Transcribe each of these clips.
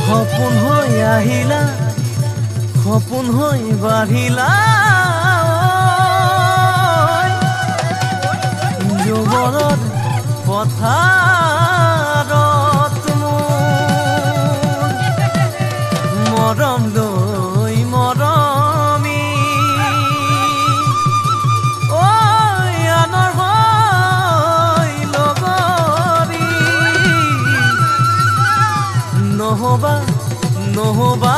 সপোন হৈ আহিলা সপোন হৈ বাঢ়িলা যুৱনত পথাৰত মৰম লৈ মৰমি আনৰ হৈ লগৰী নহবা নহবা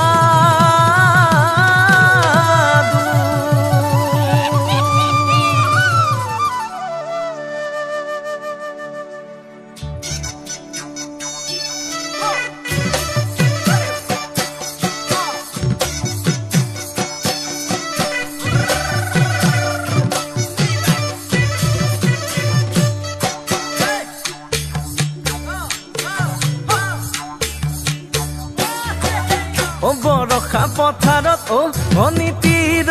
বৰষা পথাৰত ভনীতিৰ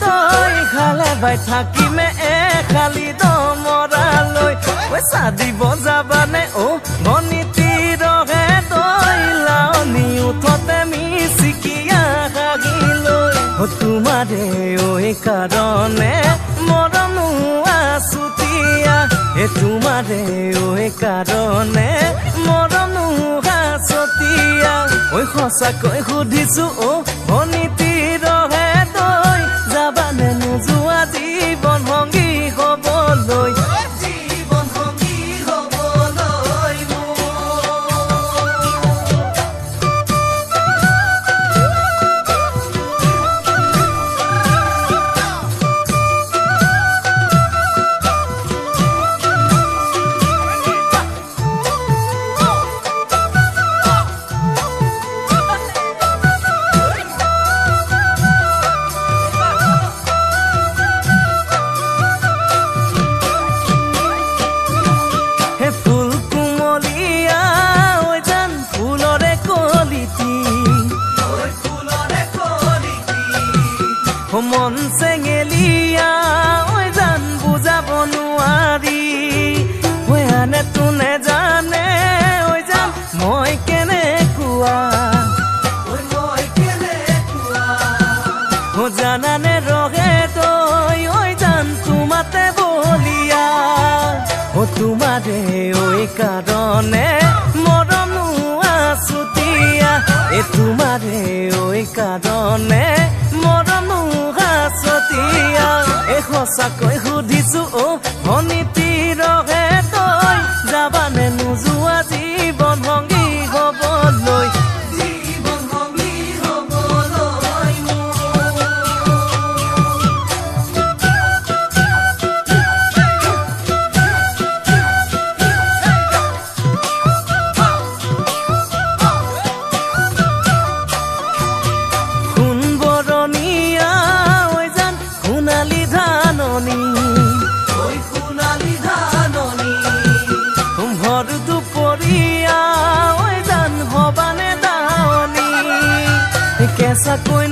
দৈ খালে বাই থাকিমে খালি দমৰালৈ চাদিব যাবানে ভনীতিৰ দৈ লাৱনি উঠতে মিচিকিয়া হাগিলৈ তোমাৰে কাৰণে মৰমো আছুতীয়া তোমাৰে কাৰণে মৰমো আছতীয়া সঁচাকৈ সুধিছো ভনীতিৰ দৈ যাবানে নোযোৱা জীৱন সংগী হবলৈ মন চেঙেলিয়া জান বুজাব নোৱাৰি আনে তোনে জানে জান মই কেনেকুৱা জানানে ৰহে তই জান তোমাতে বলিয়া তোমাৰে কাৰণে মৰমো আছুতীয়া তোমাৰে কাৰণে মৰমো আছতীয়া সঁচাকৈ সুধিছো ভনীতিৰ দৈ যাবানে নোযোৱা জীৱন সংগী হবলৈ কেঁচাকৈ